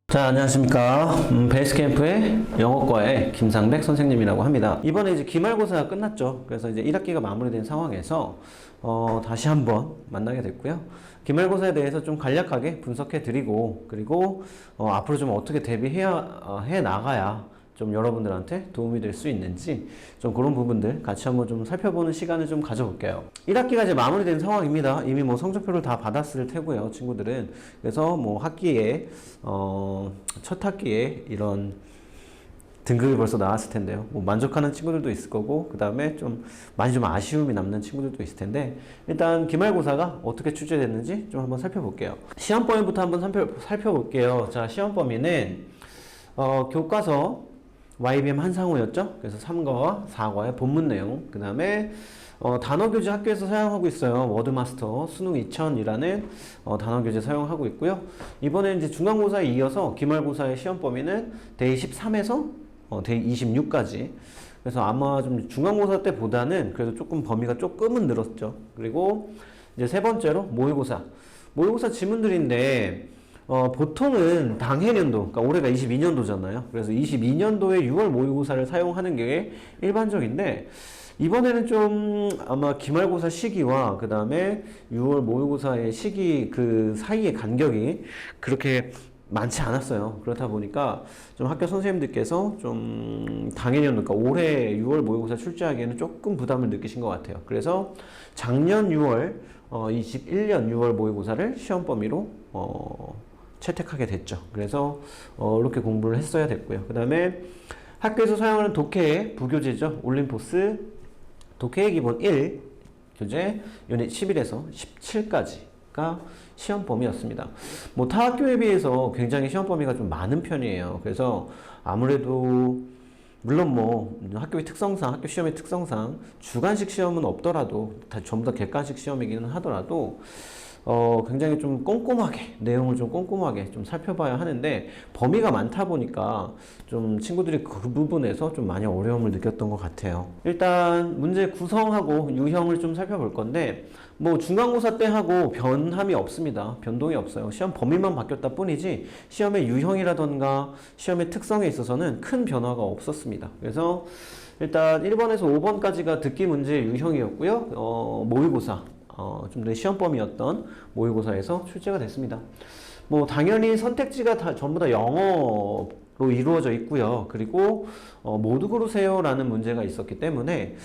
자, 안녕하십니까. 베이스캠프의 영어과의 김상백 선생님이라고 합니다. 이번에 이제 기말고사가 끝났죠. 그래서 이제 1학기가 마무리된 상황에서 다시 한번 만나게 됐고요. 기말고사에 대해서 좀 간략하게 분석해 드리고, 그리고 앞으로 좀 어떻게 해 나가야 좀 여러분들한테 도움이 될 수 있는지 좀 그런 부분들 같이 한번 좀 살펴보는 시간을 좀 가져볼게요. 1학기가 이제 마무리된 상황입니다. 이미 뭐 성적표를 다 받았을 테고요, 친구들은. 그래서 뭐 학기에 첫 학기에 이런 등급이 벌써 나왔을 텐데요. 뭐 만족하는 친구들도 있을 거고, 그 다음에 좀 많이 좀 아쉬움이 남는 친구들도 있을 텐데, 일단 기말고사가 어떻게 출제됐는지 좀 한번 살펴볼게요. 시험 범위부터 한번 살펴볼게요. 자, 시험 범위는 교과서 YBM 한상호였죠. 그래서 3과와 4과의 본문 내용, 그 다음에 단어 교재 학교에서 사용하고 있어요. 워드마스터 수능 2000이라는 단어 교재 사용하고 있고요. 이번에 이제 중간고사에 이어서 기말고사의 시험 범위는 데이 13에서 데이 26까지. 그래서 아마 좀 중간고사 때보다는 그래도 조금 범위가 조금은 늘었죠. 그리고 이제 세 번째로 모의고사. 모의고사 지문들인데 보통은 당해년도, 그러니까 올해가 22년도잖아요. 그래서 22년도에 6월 모의고사를 사용하는 게 일반적인데, 이번에는 좀 아마 기말고사 시기와 그 다음에 6월 모의고사의 시기 그 사이의 간격이 그렇게 많지 않았어요. 그렇다 보니까 좀 학교 선생님들께서 좀 당해년도, 그러니까 올해 6월 모의고사 출제하기에는 조금 부담을 느끼신 것 같아요. 그래서 작년 6월, 21년 6월 모의고사를 시험 범위로 채택하게 됐죠. 그래서 이렇게 공부를 했어야 됐고요. 그 다음에 학교에서 사용하는 독해의 부교재죠. 올림포스 독해의 기본 1 교재 유닛 11에서 17까지가 시험 범위였습니다. 뭐 타 학교에 비해서 굉장히 시험 범위가 좀 많은 편이에요. 그래서 아무래도 물론 뭐 학교의 특성상, 학교 시험의 특성상 주관식 시험은 없더라도 다 전부 다 객관식 시험이기는 하더라도 굉장히 좀 꼼꼼하게, 내용을 좀 꼼꼼하게 좀 살펴봐야 하는데, 범위가 많다 보니까 좀 친구들이 그 부분에서 좀 많이 어려움을 느꼈던 것 같아요. 일단 문제 구성하고 유형을 좀 살펴볼 건데, 뭐 중간고사 때 하고 변함이 없습니다. 변동이 없어요. 시험 범위만 바뀌었다 뿐이지 시험의 유형이라던가 시험의 특성에 있어서는 큰 변화가 없었습니다. 그래서 일단 1번에서 5번까지가 듣기 문제 유형이었고요. 모의고사, 좀 더 시험 범위였던 모의고사에서 출제가 됐습니다. 뭐 당연히 선택지가 다 전부 다 영어로 이루어져 있고요. 그리고 모두 고르세요라는 문제가 있었기 때문에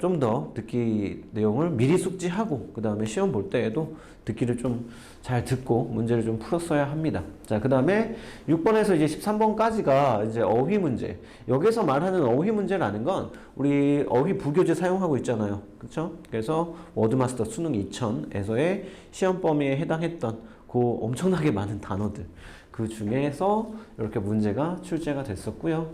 좀 더 듣기 내용을 미리 숙지하고 그 다음에 시험 볼 때에도 듣기를 좀 잘 듣고 문제를 좀 풀었어야 합니다. 자, 그 다음에 6번에서 이제 13번까지가 이제 어휘 문제. 여기서 말하는 어휘 문제라는 건 우리 어휘 부교재 사용하고 있잖아요. 그렇죠? 그래서 워드마스터 수능 2000에서의 시험 범위에 해당했던 그 엄청나게 많은 단어들, 그 중에서 이렇게 문제가 출제가 됐었고요.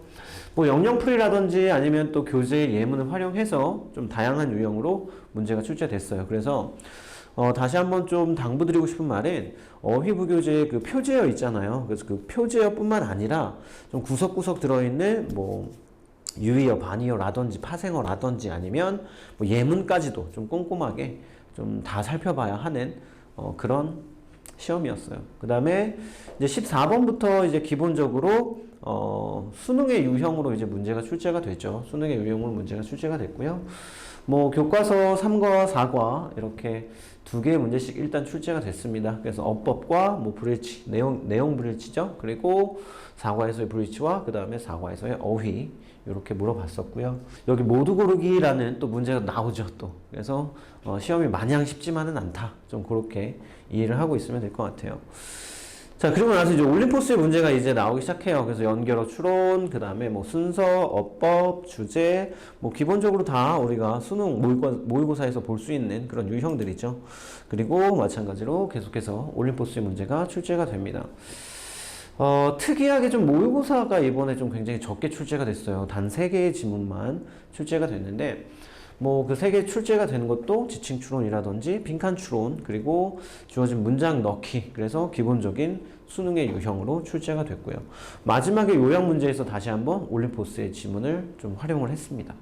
뭐 영영풀이라든지 아니면 또 교재의 예문을 활용해서 좀 다양한 유형으로 문제가 출제됐어요. 그래서 다시 한번 좀 당부드리고 싶은 말은 어휘부교재의 그 표제어 있잖아요. 그래서 그 표제어뿐만 아니라 좀 구석구석 들어있는 뭐 유의어, 반의어라든지 파생어라든지 아니면 뭐 예문까지도 좀 꼼꼼하게 좀 다 살펴봐야 하는 그런 시험이었어요. 그 다음에 이제 14번부터 이제 기본적으로 수능의 유형으로 이제 문제가 출제가 되죠. 수능의 유형으로 문제가 출제가 됐고요. 뭐 교과서 3과 4과 이렇게 두 개의 문제씩 일단 출제가 됐습니다. 그래서 어법과 뭐 브릿지, 내용 브릿지죠. 그리고 4과에서의 브릿지와 그 다음에 4과에서의 어휘 이렇게 물어봤었고요. 여기 모두 고르기라는 또 문제가 나오죠, 또. 그래서 시험이 마냥 쉽지만은 않다. 좀 그렇게 이해를 하고 있으면 될 것 같아요. 자, 그리고 나서 이제 올림포스의 문제가 이제 나오기 시작해요. 그래서 연결어 추론, 그 다음에 뭐 순서, 어법, 주제, 뭐 기본적으로 다 우리가 수능 모의고사에서 볼 수 있는 그런 유형들이죠. 그리고 마찬가지로 계속해서 올림포스의 문제가 출제가 됩니다. 특이하게 좀 모의고사가 이번에 좀 굉장히 적게 출제가 됐어요. 단 3개의 지문만 출제가 됐는데, 뭐 그 3개 출제가 되는 것도 지칭 추론이라든지 빈칸 추론, 그리고 주어진 문장 넣기, 그래서 기본적인 수능의 유형으로 출제가 됐고요. 마지막에 요약 문제에서 다시 한번 올림포스의 지문을 좀 활용을 했습니다.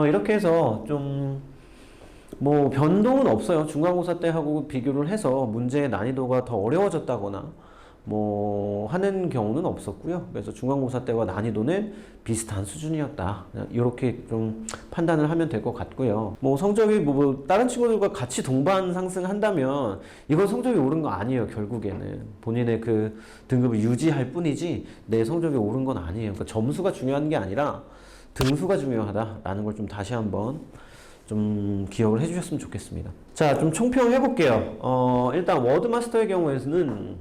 이렇게 해서 좀 뭐 변동은 없어요. 중간고사 때하고 비교를 해서 문제의 난이도가 더 어려워졌다거나 뭐 하는 경우는 없었고요. 그래서 중간고사 때와 난이도는 비슷한 수준이었다. 이렇게 좀 판단을 하면 될 것 같고요. 뭐 성적이 뭐 다른 친구들과 같이 동반 상승한다면 이건 성적이 오른 거 아니에요. 결국에는 본인의 그 등급을 유지할 뿐이지 내 성적이 오른 건 아니에요. 그러니까 점수가 중요한 게 아니라 등수가 중요하다라는 걸 좀 다시 한번 좀 기억을 해주셨으면 좋겠습니다. 자, 좀 총평해 볼게요. 일단 워드마스터의 경우에는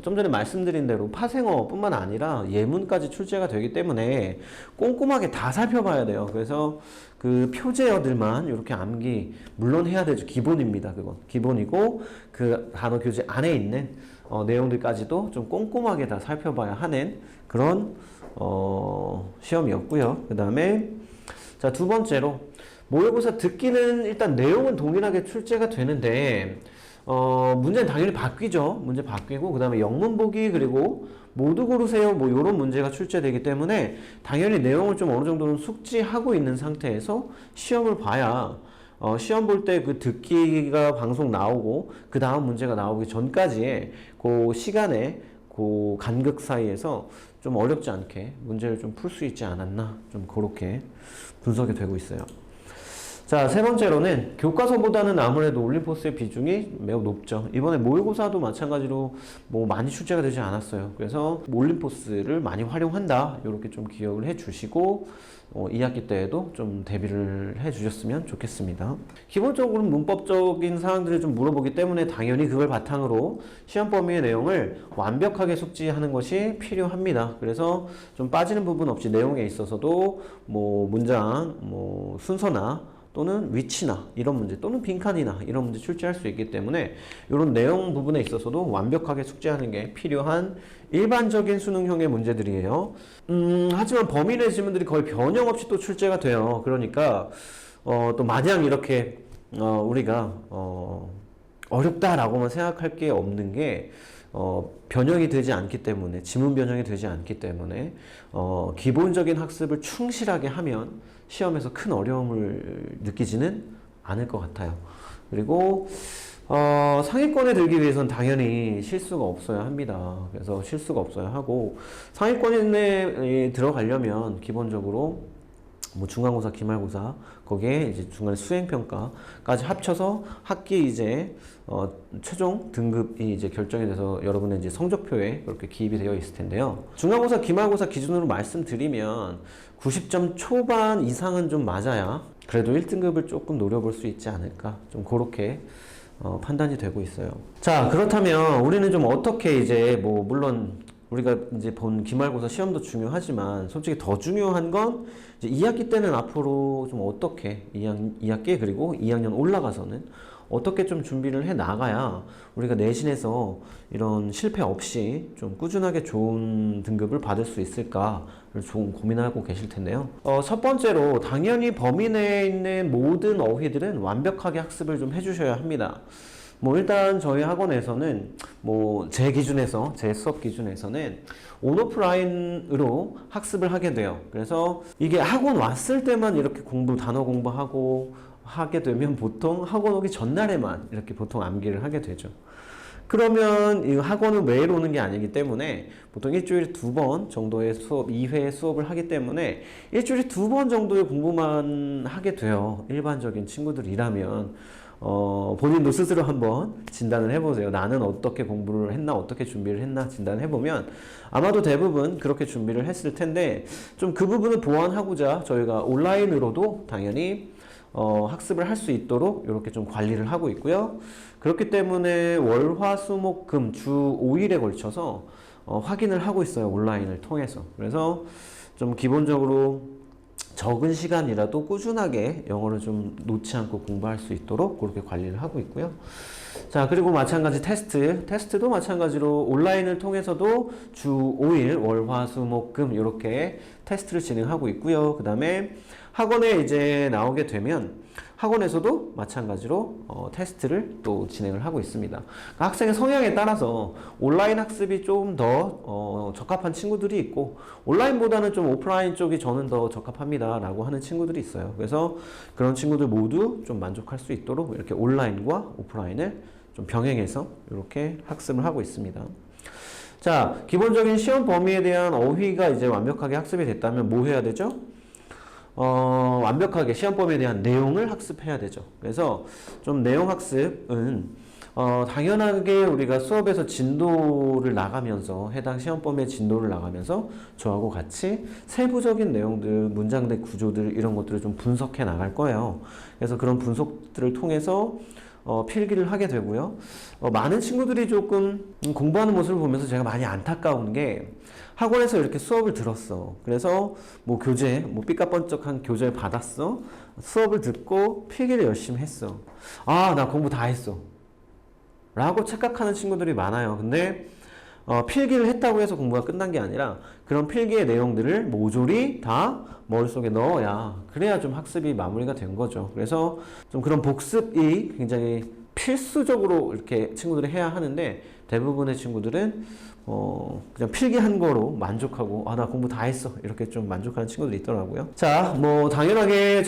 좀 전에 말씀드린 대로 파생어뿐만 아니라 예문까지 출제가 되기 때문에 꼼꼼하게 다 살펴봐야 돼요. 그래서 그 표제어들만 이렇게 암기 물론 해야 되죠. 기본입니다. 그건 기본이고 그 단어 교재 안에 있는 내용들까지도 좀 꼼꼼하게 다 살펴봐야 하는 그런 시험이었고요. 그 다음에 자, 두 번째로 모의고사 듣기는 일단 내용은 동일하게 출제가 되는데 문제는 당연히 바뀌죠. 문제 바뀌고 그 다음에 영문 보기 그리고 모두 고르세요 뭐 이런 문제가 출제되기 때문에 당연히 내용을 좀 어느 정도는 숙지하고 있는 상태에서 시험을 봐야 시험 볼 때 그 듣기가 방송 나오고 그 다음 문제가 나오기 전까지의 그 시간에 그 간극 사이에서 좀 어렵지 않게 문제를 좀 풀 수 있지 않았나 좀 그렇게 분석이 되고 있어요. 자, 세 번째로는 교과서보다는 아무래도 올림포스의 비중이 매우 높죠. 이번에 모의고사도 마찬가지로 뭐 많이 출제가 되지 않았어요. 그래서 올림포스를 많이 활용한다. 이렇게 좀 기억을 해 주시고 2학기 때에도 좀 대비를 해 주셨으면 좋겠습니다. 기본적으로는 문법적인 사항들을 좀 물어보기 때문에 당연히 그걸 바탕으로 시험 범위의 내용을 완벽하게 숙지하는 것이 필요합니다. 그래서 좀 빠지는 부분 없이 내용에 있어서도 뭐 문장, 뭐 순서나 또는 위치나 이런 문제 또는 빈칸이나 이런 문제 출제할 수 있기 때문에 이런 내용 부분에 있어서도 완벽하게 숙지하는 게 필요한 일반적인 수능형의 문제들이에요. 하지만 범위 내 질문들이 거의 변형 없이 또 출제가 돼요. 그러니까 또 마냥 이렇게 우리가 어렵다라고만 생각할 게 없는 게 변형이 되지 않기 때문에 지문 변형이 되지 않기 때문에 기본적인 학습을 충실하게 하면 시험에서 큰 어려움을 느끼지는 않을 것 같아요. 그리고 상위권에 들기 위해서는 당연히 실수가 없어야 합니다. 그래서 실수가 없어야 하고 상위권에 들어가려면 기본적으로 뭐 중간고사, 기말고사 거기에 이제 중간에 수행평가까지 합쳐서 학기 이제 최종 등급이 이제 결정이 돼서 여러분의 이제 성적표에 그렇게 기입이 되어 있을 텐데요. 중간고사, 기말고사 기준으로 말씀드리면 90점 초반 이상은 좀 맞아야 그래도 1등급을 조금 노려볼 수 있지 않을까 좀 그렇게 판단이 되고 있어요. 자, 그렇다면 우리는 좀 어떻게 이제 뭐 물론 우리가 이제 본 기말고사 시험도 중요하지만 솔직히 더 중요한 건 이제 2학기 때는 앞으로 좀 어떻게 2학기 그리고 2학년 올라가서는 어떻게 좀 준비를 해 나가야 우리가 내신에서 이런 실패 없이 좀 꾸준하게 좋은 등급을 받을 수 있을까를 좀 고민하고 계실 텐데요. 첫 번째로 당연히 범위 내에 있는 모든 어휘들은 완벽하게 학습을 좀 해주셔야 합니다. 뭐 일단 저희 학원에서는 뭐 제 기준에서 제 수업 기준에서는 온오프라인으로 학습을 하게 돼요. 그래서 이게 학원 왔을 때만 이렇게 단어 공부하고 하게 되면 보통 학원 오기 전날에만 이렇게 보통 암기를 하게 되죠. 그러면 이 학원은 매일 오는 게 아니기 때문에 보통 일주일에 2번 정도의 수업, 2회 수업을 하기 때문에 일주일에 2번 정도의 공부만 하게 돼요. 일반적인 친구들이라면 본인도 스스로 한번 진단을 해보세요. 나는 어떻게 공부를 했나, 어떻게 준비를 했나 진단을 해보면 아마도 대부분 그렇게 준비를 했을 텐데 좀 그 부분을 보완하고자 저희가 온라인으로도 당연히 학습을 할 수 있도록 이렇게 좀 관리를 하고 있고요. 그렇기 때문에 월, 화, 수, 목, 금 주 5일에 걸쳐서 확인을 하고 있어요. 온라인을 통해서. 그래서 좀 기본적으로 적은 시간이라도 꾸준하게 영어를 좀 놓지 않고 공부할 수 있도록 그렇게 관리를 하고 있고요. 자, 그리고 마찬가지 테스트도 마찬가지로 온라인을 통해서도 주 5일 월, 화, 수, 목, 금 이렇게 테스트를 진행하고 있고요. 그 다음에 학원에 이제 나오게 되면 학원에서도 마찬가지로 테스트를 또 진행을 하고 있습니다. 그러니까 학생의 성향에 따라서 온라인 학습이 좀 더 적합한 친구들이 있고 온라인보다는 좀 오프라인 쪽이 저는 더 적합합니다 라고 하는 친구들이 있어요. 그래서 그런 친구들 모두 좀 만족할 수 있도록 이렇게 온라인과 오프라인을 좀 병행해서 이렇게 학습을 하고 있습니다. 자, 기본적인 시험 범위에 대한 어휘가 이제 완벽하게 학습이 됐다면 뭐 해야 되죠? 완벽하게 시험 범위에 대한 내용을 학습해야 되죠. 그래서 좀 내용 학습은 당연하게 우리가 수업에서 진도를 나가면서 해당 시험 범위의 진도를 나가면서 저하고 같이 세부적인 내용들, 문장들, 구조들 이런 것들을 좀 분석해 나갈 거예요. 그래서 그런 분석들을 통해서 필기를 하게 되고요. 많은 친구들이 조금 공부하는 모습을 보면서 제가 많이 안타까운 게 학원에서 이렇게 수업을 들었어. 그래서 뭐 교재, 뭐 삐까번쩍한 교재를 받았어. 수업을 듣고 필기를 열심히 했어. 아, 나 공부 다 했어. 라고 착각하는 친구들이 많아요. 근데 필기를 했다고 해서 공부가 끝난 게 아니라 그런 필기의 내용들을 모조리 다 머릿속에 넣어야 그래야 좀 학습이 마무리가 된 거죠. 그래서 좀 그런 복습이 굉장히 필수적으로 이렇게 친구들이 해야 하는데 대부분의 친구들은 그냥 필기한 거로 만족하고 아, 나 공부 다 했어 이렇게 좀 만족하는 친구들이 있더라고요. 자, 뭐 당연하게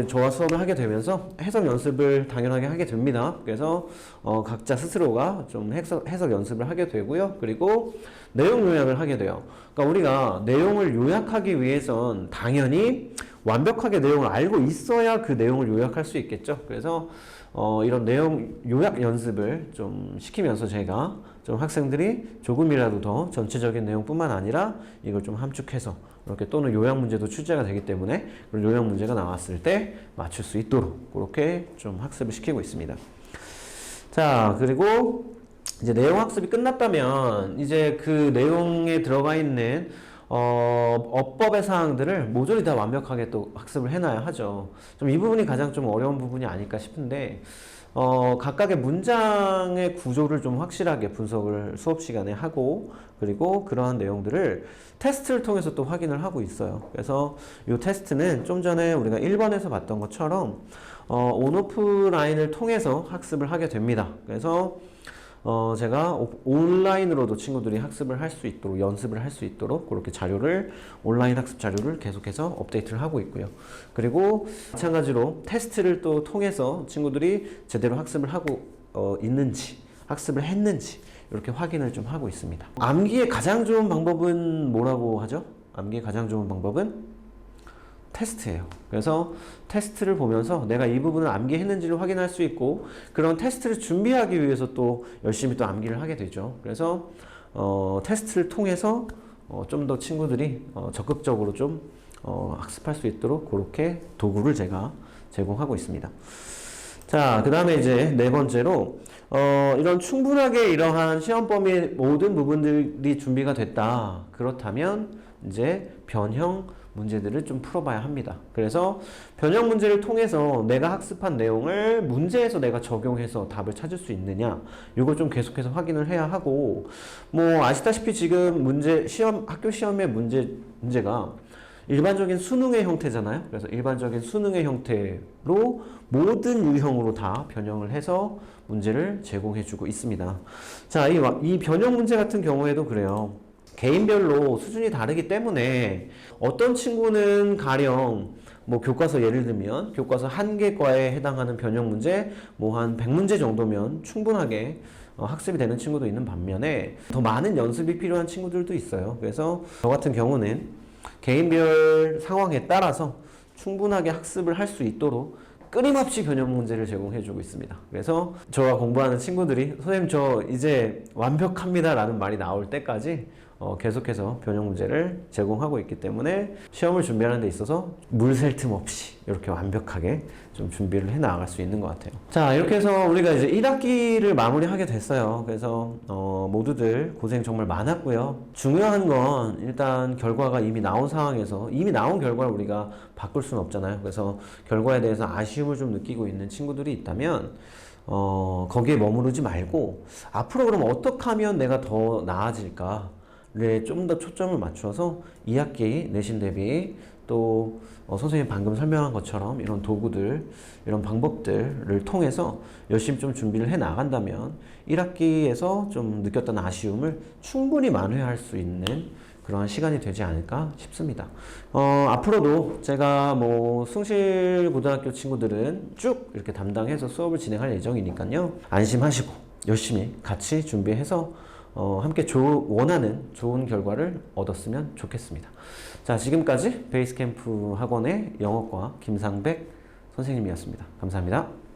저와 수업을 하게 되면서 해석 연습을 당연하게 하게 됩니다. 그래서 각자 스스로가 좀 해석 연습을 하게 되고요. 그리고 내용 요약을 하게 돼요. 그러니까 우리가 내용을 요약하기 위해선 당연히 완벽하게 내용을 알고 있어야 그 내용을 요약할 수 있겠죠. 그래서 이런 내용 요약 연습을 좀 시키면서 제가 좀 학생들이 조금이라도 더 전체적인 내용뿐만 아니라 이걸 좀 함축해서 이렇게 또는 요약 문제도 출제가 되기 때문에 그런 요약 문제가 나왔을 때 맞출 수 있도록 그렇게 좀 학습을 시키고 있습니다. 자, 그리고 이제 내용 학습이 끝났다면 이제 그 내용에 들어가 있는 어법의 사항들을 모조리 다 완벽하게 또 학습을 해놔야 하죠. 좀 이 부분이 가장 좀 어려운 부분이 아닐까 싶은데 각각의 문장의 구조를 좀 확실하게 분석을 수업 시간에 하고 그리고 그러한 내용들을 테스트를 통해서 또 확인을 하고 있어요. 그래서 이 테스트는 좀 전에 우리가 1번에서 봤던 것처럼 온오프 라인을 통해서 학습을 하게 됩니다. 그래서 제가 온라인으로도 친구들이 학습을 할 수 있도록 연습을 할 수 있도록 그렇게 자료를 온라인 학습 자료를 계속해서 업데이트를 하고 있고요. 그리고 마찬가지로 테스트를 또 통해서 친구들이 제대로 학습을 하고 있는지 학습을 했는지 이렇게 확인을 좀 하고 있습니다. 암기의 가장 좋은 방법은 뭐라고 하죠? 암기의 가장 좋은 방법은 테스트예요. 그래서 테스트를 보면서 내가 이 부분을 암기했는지를 확인할 수 있고 그런 테스트를 준비하기 위해서 또 열심히 또 암기를 하게 되죠. 그래서 테스트를 통해서 좀 더 친구들이 적극적으로 좀 학습할 수 있도록 그렇게 도구를 제가 제공하고 있습니다. 자, 그 다음에 이제 네 번째로 이런 충분하게 이러한 시험 범위의 모든 부분들이 준비가 됐다. 그렇다면 이제 변형 문제들을 좀 풀어봐야 합니다. 그래서 변형 문제를 통해서 내가 학습한 내용을 문제에서 내가 적용해서 답을 찾을 수 있느냐 이걸 좀 계속해서 확인을 해야 하고 뭐 아시다시피 지금 학교 시험의 문제가 일반적인 수능의 형태잖아요. 그래서 일반적인 수능의 형태로 모든 유형으로 다 변형을 해서 문제를 제공해주고 있습니다. 자, 이 변형 문제 같은 경우에도 그래요. 개인별로 수준이 다르기 때문에 어떤 친구는 가령 뭐 교과서 예를 들면 교과서 한 개 과에 해당하는 변형 문제 뭐 한 100문제 정도면 충분하게 학습이 되는 친구도 있는 반면에 더 많은 연습이 필요한 친구들도 있어요. 그래서 저 같은 경우는 개인별 상황에 따라서 충분하게 학습을 할 수 있도록 끊임없이 변형 문제를 제공해주고 있습니다. 그래서 저와 공부하는 친구들이 선생님 저 이제 완벽합니다 라는 말이 나올 때까지 계속해서 변형 문제를 제공하고 있기 때문에 시험을 준비하는 데 있어서 물 샐 틈 없이 이렇게 완벽하게 좀 준비를 해 나갈 수 있는 것 같아요. 자, 이렇게 해서 우리가 이제 1학기를 마무리하게 됐어요. 그래서 모두들 고생 정말 많았고요. 중요한 건 일단 결과가 이미 나온 상황에서 이미 나온 결과를 우리가 바꿀 수는 없잖아요. 그래서 결과에 대해서 아쉬움을 좀 느끼고 있는 친구들이 있다면 거기에 머무르지 말고 앞으로 그럼 어떻게 하면 내가 더 나아질까 좀 더 초점을 맞춰서 2학기 내신 대비 또 선생님 방금 설명한 것처럼 이런 도구들, 이런 방법들을 통해서 열심히 좀 준비를 해 나간다면 1학기에서 좀 느꼈던 아쉬움을 충분히 만회할 수 있는 그러한 시간이 되지 않을까 싶습니다. 앞으로도 제가 뭐 숭실고등학교 친구들은 쭉 이렇게 담당해서 수업을 진행할 예정이니까요. 안심하시고 열심히 같이 준비해서 함께 원하는 좋은 결과를 얻었으면 좋겠습니다. 자, 지금까지 베이스캠프 학원의 영어과 김상백 선생님이었습니다. 감사합니다.